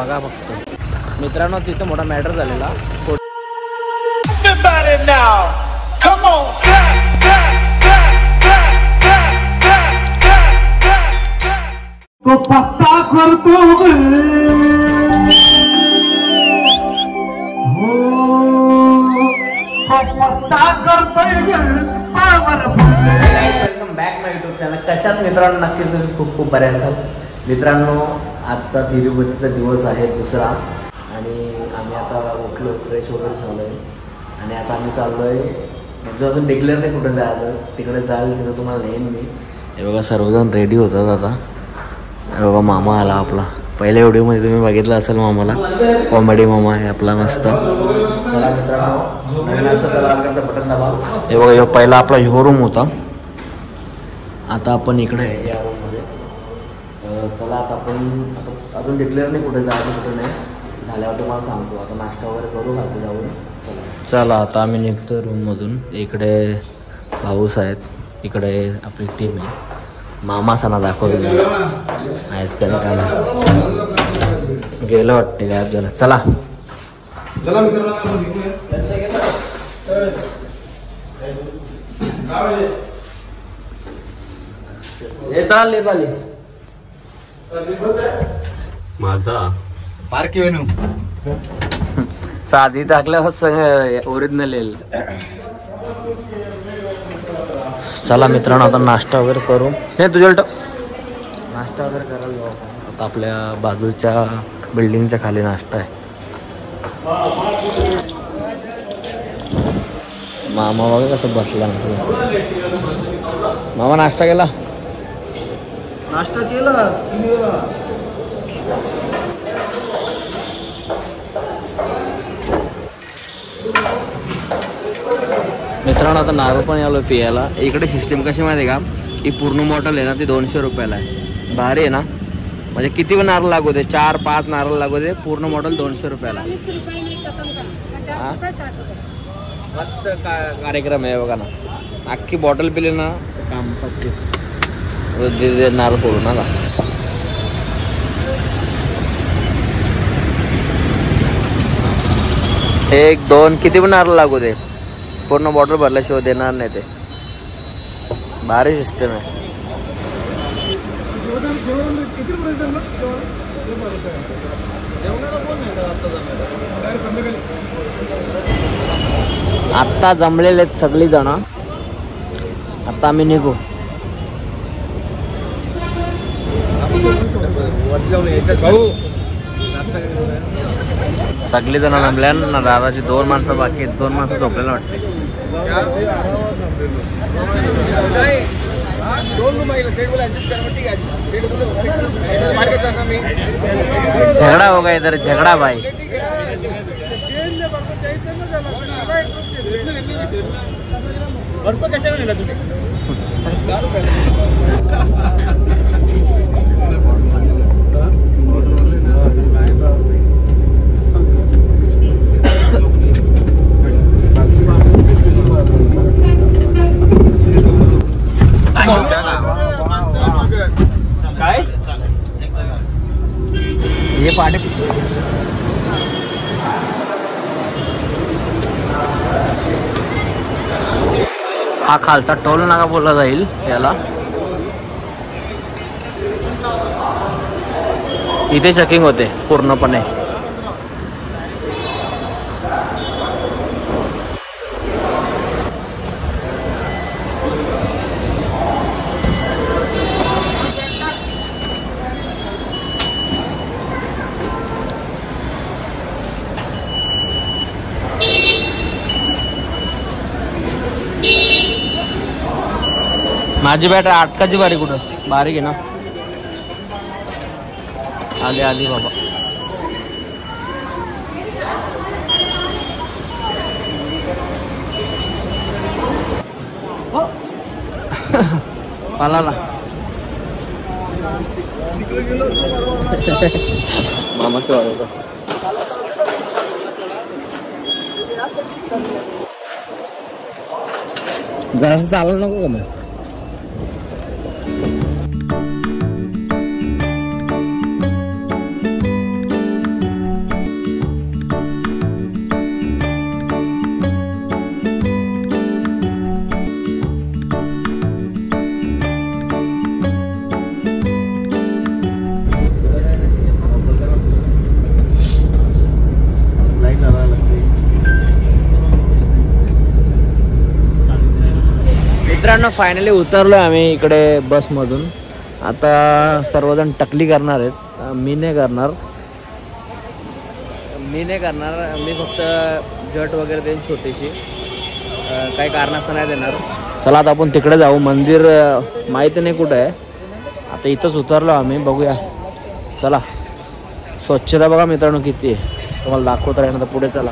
बघा फक्त मित्रांनो, तिथं मोठा मॅटर झालेला. तो पत्ता करतो वेलकम बॅक माय युट्यूब चॅनल. कशात मित्रांनो, नक्कीच तुम्ही खूप खूप बरे असाल. मित्रांनो, आजचा तिरुपतीचा दिवस आहे दुसरा आणि आम्ही आता उठलो, फ्रेश वगैरे झालो आहे आणि आता आम्ही चाललो आहे. म्हणजे अजून डिक्लेअर नाही कुठे जायचं, तिकडे जायला तिथं तुम्हाला नेईन मी. हे बघा सर्वजण रेडी होतात आता. हे बघा मामा आला आपला. पहिल्या व्हिडिओमध्ये तुम्ही बघितलं असेल मामाला, कॉमेडी मामा आहे आपला मस्त. चला मित्रांनो, नवीन असं त्याला बटन दाबा. हे बघा, ह्यो पहिला आपला ह्यो रूम होता, आता आपण इकडे आहे या रूममध्ये. चला आता आपण अजून डिक्लेअर नाही कुठे जायचं कुठे नाही, झाल्यावर तुम्हाला सांगतो. आता नाश्ता वगैरे करू खातो जाऊन. चला आता आम्ही निघतो रूममधून. इकडे पाऊस आहेत, इकडे आपली टीम आहे. मामा सणा दाखवतो आहेत का गेलं वाटते काय आपल्याला. चला हे चालले पाली माझा पार्क वेणू साधी टाकल्यावर सगळं ओरिजिनल येईल. चला मित्रांनो, आता नाश्ता वगैरे करू. हे तुझ्या नाश्ता वगैरे करायला जाऊ आपण. आता आपल्या बाजूच्या बिल्डिंगच्या खाली नाश्ता आहे. मामा बघा कसं बसला. मामा नाश्ता केला? नाश्ता केला. मित्रांनो, आता नारळ पण आलो पियाला. इकडे सिस्टीम कशी माहिती आहे का, ही पूर्ण बॉटल आहे ना ती 200 रुपयाला आहे. भारी आहे ना, म्हणजे किती पण नारळ लागू दे, 4-5 नारळ लागू दे, पूर्ण बॉटल 200 रुपयाला. मस्त कार्यक्रम आहे बघा ना. अख्खी बॉटल पिली ना तर काम पटते. नारळ फोडू नका. एक दोन किती पण नारळ लागू दे, पूर्ण बॉटल भरल्याशिवाय देणार नाही ते. भारी सिस्टम आहे. आत्ता जमलेले आहेत सगळी जण. आता आम्ही निघू. सगळी जण जमल्या ना. दादाची 2 माणसं बाकी आहेत. 2 माणसं झोपलेला वाटते. झगड़ा होगा इधर, झगड़ा भाई. काय हे पाटे हा खालचा टोल नाका बोलला जाईल याला. इथे चेकिंग होते पूर्णपणे. माझी बॅटरी अटकाची बारीक कुठं बारीक आहे ना. आली आली बाबा. पालाला मामा शिवाय जरा चालू नको का मग. मित्रांनो फायनली उतरलो आम्ही इकडे बसमधून. आता सर्वजण टकली करणार आहेत. मी नाही करणार, मी फक्त जट वगैरे देईन छोटीशी, काही कारणास्तव नाही देणार. चला आता आपण तिकडे जाऊ. मंदिर माहिती नाही कुठं आहे. आता इथंच उतरलो आम्ही, बघूया. चला, स्वच्छता बघा मित्रांनो किती आहे, तुम्हाला दाखवत राहील. आता पुढे चला.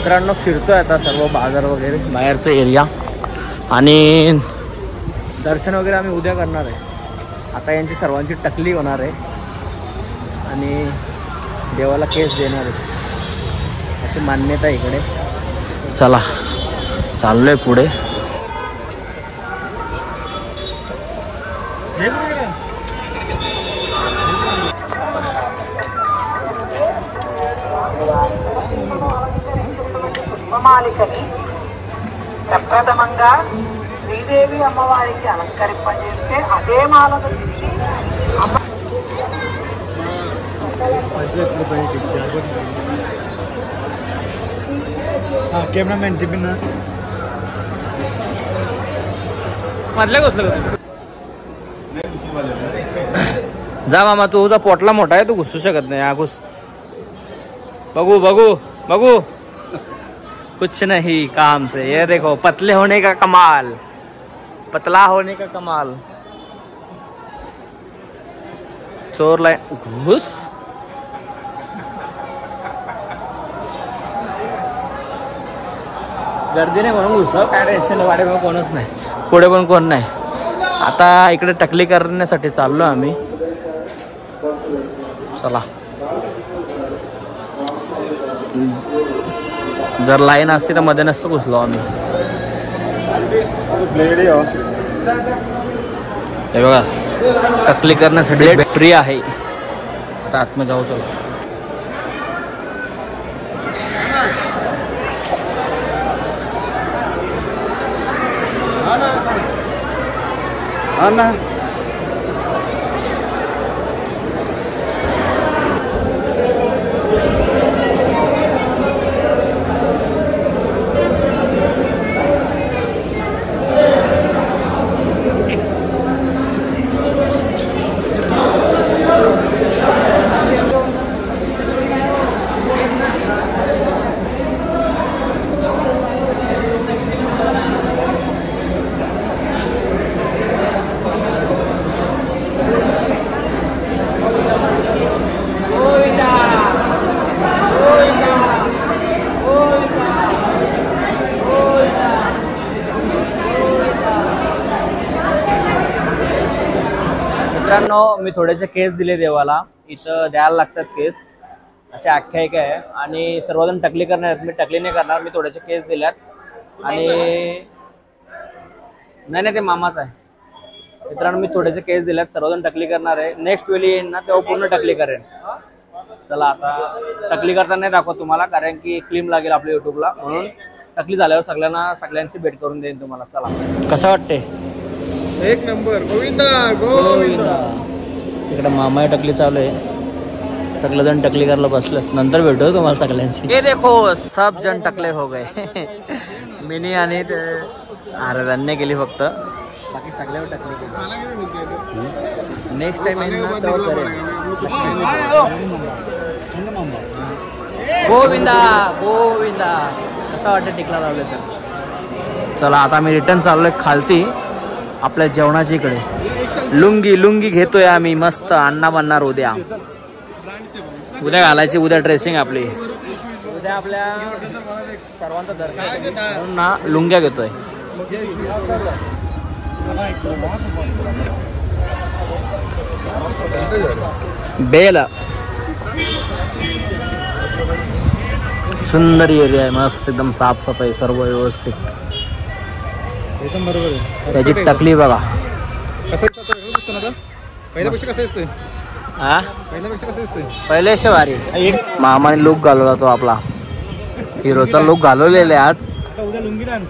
मित्रांनो फिरतोय आता सर्व बाजार वगैरे, बाहेरचं एरिया. आणि दर्शन वगैरे आम्ही उद्या करणार आहे. आता यांची सर्वांची टकली होणार आहे आणि देवाला केस देणार आहे अशी मान्यता इकडे. चला चाललोय पुढे. మాలికని ప్రప్రథమంగా శ్రీదేవి అమ్మవారికి అలంకరింపజేస్తే అదే మాలను తీసి कॅमेरामॅन जिबिन मधल्या घुसलं जा मामा, तुझा पोटला मोठा आहे, तू घुसू शकत नाही. हा घुस. बघू बघू बघू. कुछ नहीं काम से. ये देखो पतले होने का कमाल, पतला होने का कमाल. चोर लाइन घुस. गर्दी नाही म्हणून घुसलो, काय टेन्शन वाडे मग कोणच नाही, पुढे पण कोण नाही. आता इकडे टकली करण्यासाठी चाललो आम्ही. चला, जर लाईन असते तर मध्ये नसतो घुसलो आम्ही. हे बघा टकली करण्यासाठी बॅटरी आहे. आता आतमध्ये जाऊ. चला हा ना. मित्रांनो, मी थोडेसे केस दिले देवाला. इथं द्यायला लागतात केस, असे आख्यायिका आहे. आणि सर्वजण टकली करणार आहेत. मी टकली नाही करणार, मी थोडेसे केस दिल्यात. आणि नाही ते मामाच आहे. मित्रांनो मी थोडेसे केस दिल्यात, सर्वजण टकली करणार आहे. नेक्स्ट वेळी येईन ना तेव्हा पूर्ण टकली करेन. चला आता टकली करताना नाही दाखवत तुम्हाला, कारण की क्लीम लागेल आपल्या युट्यूबला, म्हणून टकली झाल्यावर सगळ्यांची भेट करून देईन तुम्हाला. चला, कसं वाटते? एक नंबर. गोविंदा गोविंदा. इकडे मामा टकली चालू आहे. सगळेजण टकली करायला बसले. नंतर भेटू तुम्हाला सगळ्यांशी. हे देखो सब जण टकले हो गए. मिनी आणि आराधन्य केली फक्त, बाकी सगळ्यावर टकली केली. Next time Govinda Govinda. कसं वाटतं टिकला लावले तर? चला आता आम्ही रिटर्न चाललोय खालती आपल्या जेवणाच्या इकडे. लुंगी घेतोय आम्ही मस्त. अण्णा बनणार उद्या घालायची. उद्या ड्रेसिंग आपली. उद्या आपल्या सर्वांचं दर्शन म्हणून ना लुंग्या घेतोय. बेल सुंदर एरिया आहे, मस्त एकदम साफसफाई, सर्व व्यवस्थित. एकदम बरोबर आहे. त्याची टकली बघा. पहिल्यापेक्षा कसं असतोय? हा पहिल्यापेक्षा कसं असतोय? पहिले भारी. मामाने लुक घालवला तो आपला हिरोचा लुक घालवलेला आज. आता उद्या लुंगी डान्स.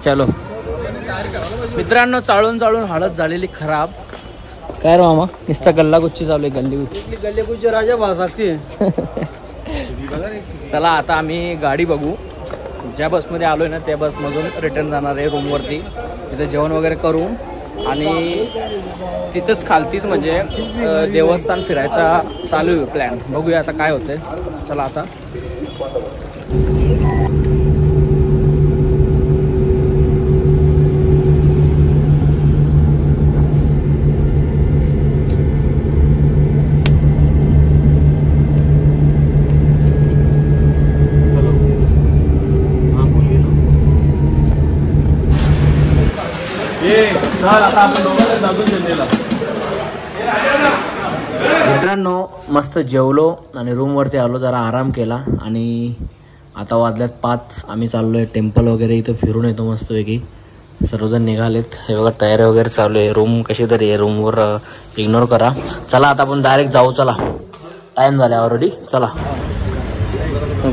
चलो मित्रांनो, चाळून चाळून हालत झालेली खराब. काय रे मामा, नुसता गल्लागुच्ची चालू आहे. गल्लेकुची राजा भासाची. चला आता आम्ही गाडी बघू. ज्या बसमध्ये आलोय ना त्या बसमधून रिटर्न जाणार आहे रूमवरती. तिथे जेवण वगैरे करू आणि तिथंच खालतीच म्हणजे देवस्थान फिरायचा चालू आहे प्लॅन. बघूया आता काय होतंय. चला आता मित्रांनो मस्त जेवलो आणि रूमवरती आलो, जरा आराम केला आणि आता वाजल्यात 5. आम्ही चाललोय टेम्पल वगैरे इथं फिरून येतो मस्तपैकी. सर्वजण निघालेत. हे बघा तयारी वगैरे चालू आहे. रूम कशी तरी आहे, रूमवर इग्नोर करा. चला आता आपण डायरेक्ट जाऊ. चला टाइम झाला ऑलरेडी. चला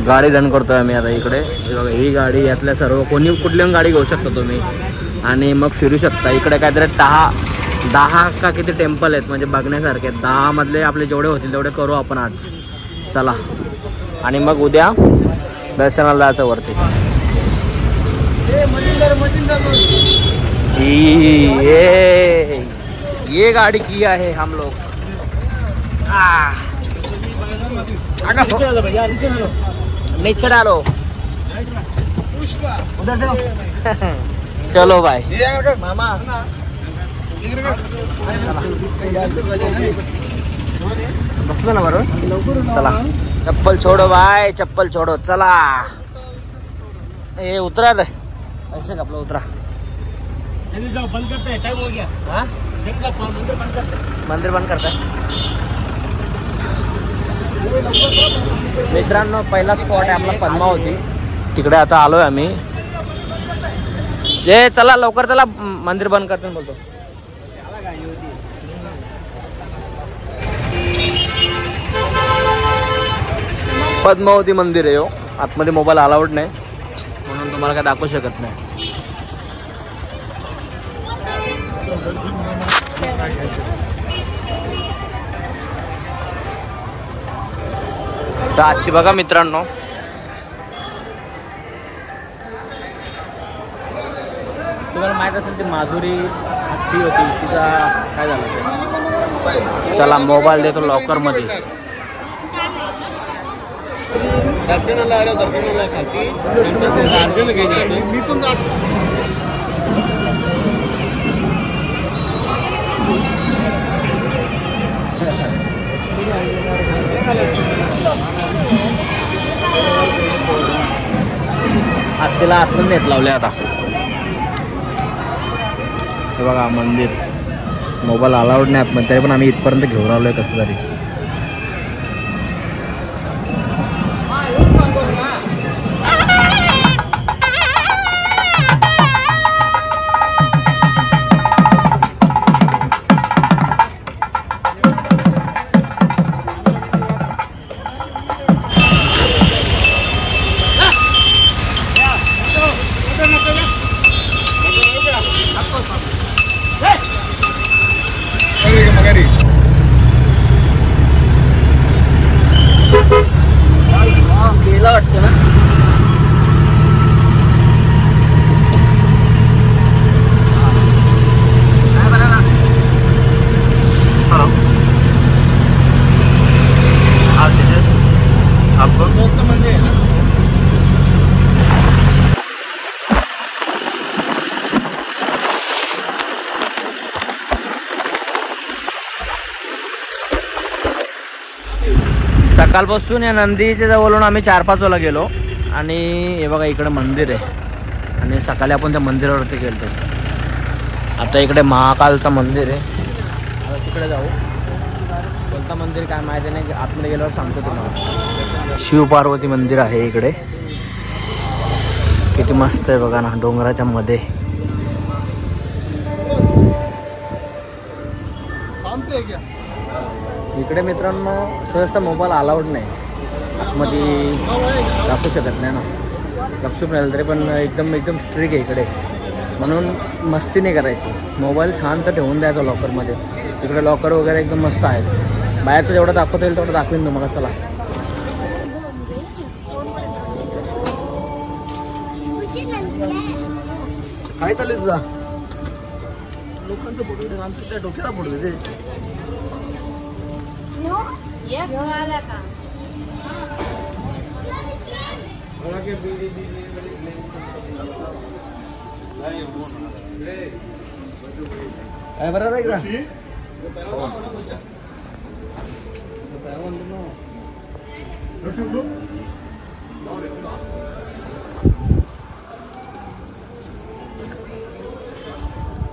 गाडी रन करतोय आम्ही आता इकडे. हे बघा ही गाडी, यातल्या सर्व कोणी कुठली गाडी घेऊ शकता तुम्ही आणि मग फिरू शकता. इकडे काहीतरी 10 का किती टेम्पल आहेत म्हणजे बघण्यासारखे. 10 मधले आपले जेवढे होतील तेवढे करू आपण आज. चला आणि मग उद्या दर्शनाला जायचं वरती. ये गाड़ी किया है हम लोग. नीचे डालो. उधर देखो. चलो भाई मामा. बसलो ना बरोबर. चला चप्पल छोड़ो भाई, चप्पल छोड़ो. चला ये उतरा रे. ऐसे कपड़ा उतरा. जाओ बंद करते हैं, टाइम हो गया. हाँ मंदिर बंद करता है. मित्रांनो पहिला स्पॉट आहे आपला पद्मावती. तिकडे आता आलोय आम्ही. ये चला लवकर चला, मंदिर बंद करते बोलतो. पद्मावती मंदिर आहे हो. आतमध्ये मोबाईल अलाउड नाही म्हणून तुम्हाला काय दाखवू शकत नाही. तर आजची बघा मित्रांनो, तुम्हाला माहित असेल ती माधुरी हत्ती होती, तिचा काय झालं. चला मोबाईल देतो लॉकर मध्ये. दर्शनाला आलो, दर्शनाला खाती अर्जन घ्यायची. मी पण आत्तीला आतून नेत लावले आता. हे बघा मंदिर, मोबाईल अलाउड नाही आतमध्ये, तरी पण आम्ही इथपर्यंत घेऊन आलोय कसं तरी. केला वाटतं ना. सकाळपासून या नंदीच्या जवळून आम्ही 4-5 वेळा गेलो आणि हे बघा इकडे मंदिर आहे आणि सकाळी आपण त्या मंदिरावरती गेलो. आता इकडे महाकालचं मंदिर आहे, आता तिकडे जाऊ. कोणतं मंदिर काय माहिती नाही, आतमध्ये गेल्यावर सांगतो तुम्हाला. शिवपार्वती मंदिर आहे इकडे. किती मस्त आहे बघा ना, डोंगराच्या मध्ये. इकडे मित्रांनो सहसा मोबाईल अलाउड नाही, आतमध्ये दाखवू शकत नाही ना. गपचूप राहिलं तरी पण एकदम स्ट्रिक आहे इकडे, म्हणून मस्ती नाही करायची. मोबाईल शांत ठेवून द्यायचा लॉकरमध्ये. इकडे लॉकर वगैरे एकदम मस्त आहेत. बाहेरचं जेवढं दाखवता येईल तेवढं दाखवेन तुम्हाला. चला काय चाललंय तुझा? लोकांचं फोटो आमच्या त्या डोक्याला फोटो घे. काय बरोबर आहे का?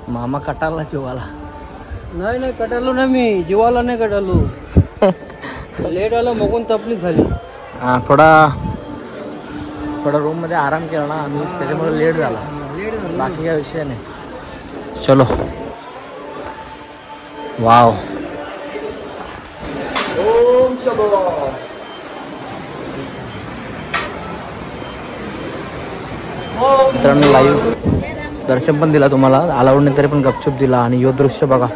मामा कटारला जीवाला. नाही कटालो ना मी, जीवाला नाही कटालो. लेट आलं मगून तकलीफ झाली. हां थोडा रूम मध्ये आराम केला ना आम्ही, त्याच्यामुळे लेट झाला. बाकी काय विषय नाही. चलो वाव. ओम शंभो. मित्रांनो लाईव्ह दर्शन पण दिला तुम्हाला, अलाउड नाही तरी पण गपचूप दिला. आणि यो दृश्य बघा.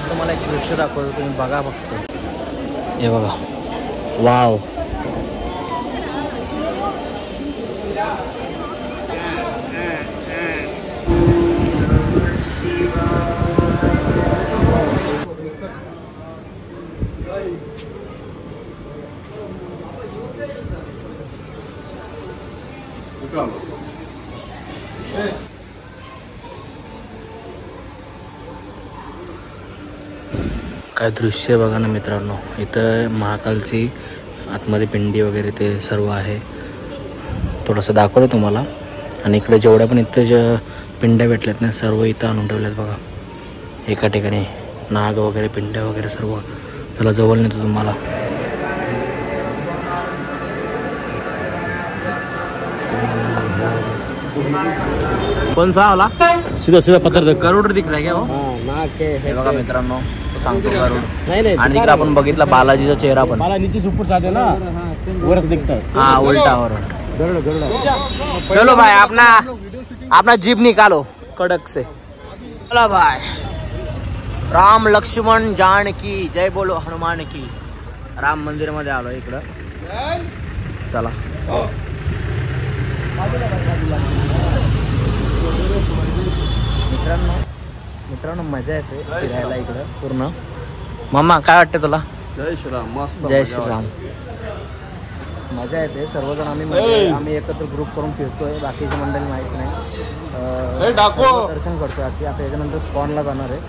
तुम्हाला एक दृश्य दाखवतो, तुम्ही बघा फक्त. हे बघा वाव. काय दृश्य बघा ना मित्रांनो. इथं महाकालची आतमध्ये पिंडी वगैरे ते सर्व आहे. थोडंसं दाखवलं तुम्हाला. आणि इकडे जेवढ्या पण इथं ज्या पिंड्या भेटल्यात ना सर्व इथं आणून ठेवल्यात बघा. एका ठिकाणी नाग वगैरे पिंड्या वगैरे सर्व. चला जवळ नेतो तुम्हाला. कौन सा वाला? सीधा पत्थर गरुड दिख रहा है क्या वो? नाक हे बघा मित्रांनो, तो सांगतो गरुड. नाही. आणि इकडे आपण बघितला बालाजीचा चेहरा पण. मला नीचे सुपर जाते ना, वरच दिखतात. हाँ उल्टावर. गरुड. चलो भाई अपना जीप निकालो कड़क से. चलो भाई. राम लक्ष्मण जानकी जय बोलो हनुमान की. राम मंदिर मध्ये आलो इकडं. चला मित्रांनो मजा येते फिरायला इकडं पूर्ण. मामा काय वाटतं तुला? जय श्रीराम. मस्त. जय श्रीराम. मजा येते. सर्वजण आम्ही एकत्र ग्रुप करून फिरतोय. बाकीची मंडळी माहीत नाही. दर्शन करतोय. आता याच्यानंतर स्पॉनला जाणार आहे.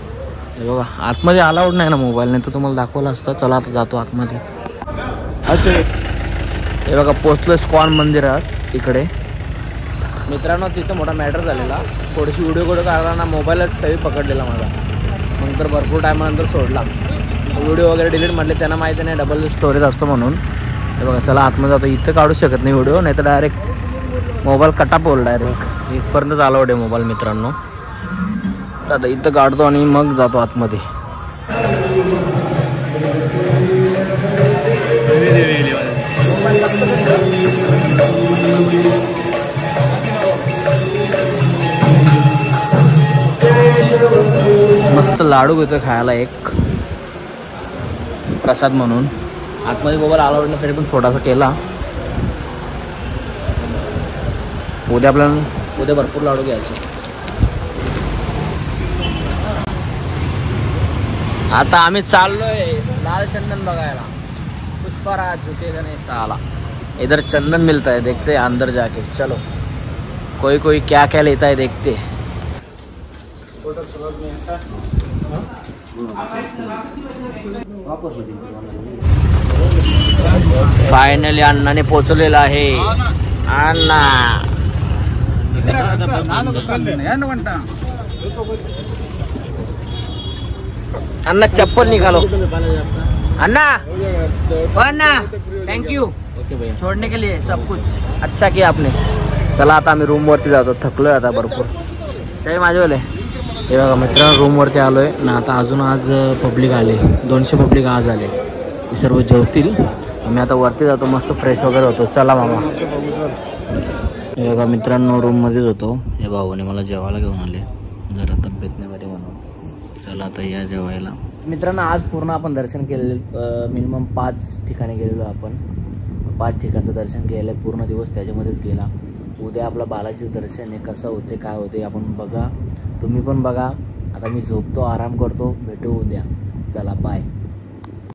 हे बघा आतमध्ये अलाउड नाही ना मोबाईल, नाही तर तुम्हाला दाखवलं असतं. चला आता जातो आतमध्ये. हे बघा पोचलो स्कॉन मंदिरात इकडे. मित्रांनो तिथं मोठा मॅटर झालेला. थोडीशी व्हिडिओ काढला ना, मोबाईलच तरी पकडलेला माझा. नंतर भरपूर टायमानंतर सोडला व्हिडिओ वगैरे. डिलीट म्हटले त्यांना माहिती नाही डबल स्टोरेज असतो म्हणून. हे बघा चला आतमध्ये जातो. इथं काढू शकत नाही व्हिडिओ, नाही तर डायरेक्ट मोबाईल कटाप होईल. डायरेक्ट इथपर्यंतच अलाउड आहे मोबाईल मित्रांनो. आता इथं काढतो आणि मग जातो आतमध्ये. मस्त लाडू घेतो खायला एक प्रसाद म्हणून. आतमध्ये मोबाईल अलाउड नाही तरी पण थोडासा केला. उद्या भरपूर लाडू घ्यायचे. आता आम्ही चाललोय लाल चंदन बघायला. पुष्पराज झुकेगा नहीं साला. इधर चंदन मिलता है, देखते हैं अंदर जाके. चलो कोई क्या क्या लेता है देखते. फायनली अण्णाने पोचलेला आहे. अण्णा अण्णा चप्पल निघालो. अण्णा थँक्यू. ओके भैया, छोड़ने के लिए सब कुछ. अच्छा किया आपने. चला आता आम्ही रूमवरती जातो, थकलोय आता भरपूर. चाय माझेवाले हे बघा मित्रांनो, रूमवरती आलो आहे ना. आता अजून आज पब्लिक आले, 200 पब्लिक आज आले. हे सर्व जेवतील. आम्ही आता वरती जातो, मस्त फ्रेश वगैरे होतो. चला मामा. हे बघा मित्रांनो, रूममध्येच होतो. हे भाऊने मला जेवायला घेऊन आले, जरा तब्येत नाही बरी म्हणून. चला आता या जेवायला. मित्रांनो आज पूर्ण आपण दर्शन केलेलं, मिनिमम 5 ठिकाणी गेलेलो आपण. 5 ठिकाणचं दर्शन केलेलं आहे. पूर्ण दिवस त्याच्यामध्येच गेला. उद्या आपला बालाजीचं दर्शन आहे, कसं होते काय होते आपण बघा, तुम्ही पण बघा. आता मी झोपतो, आराम करतो, भेटू उद्या. चला बाय.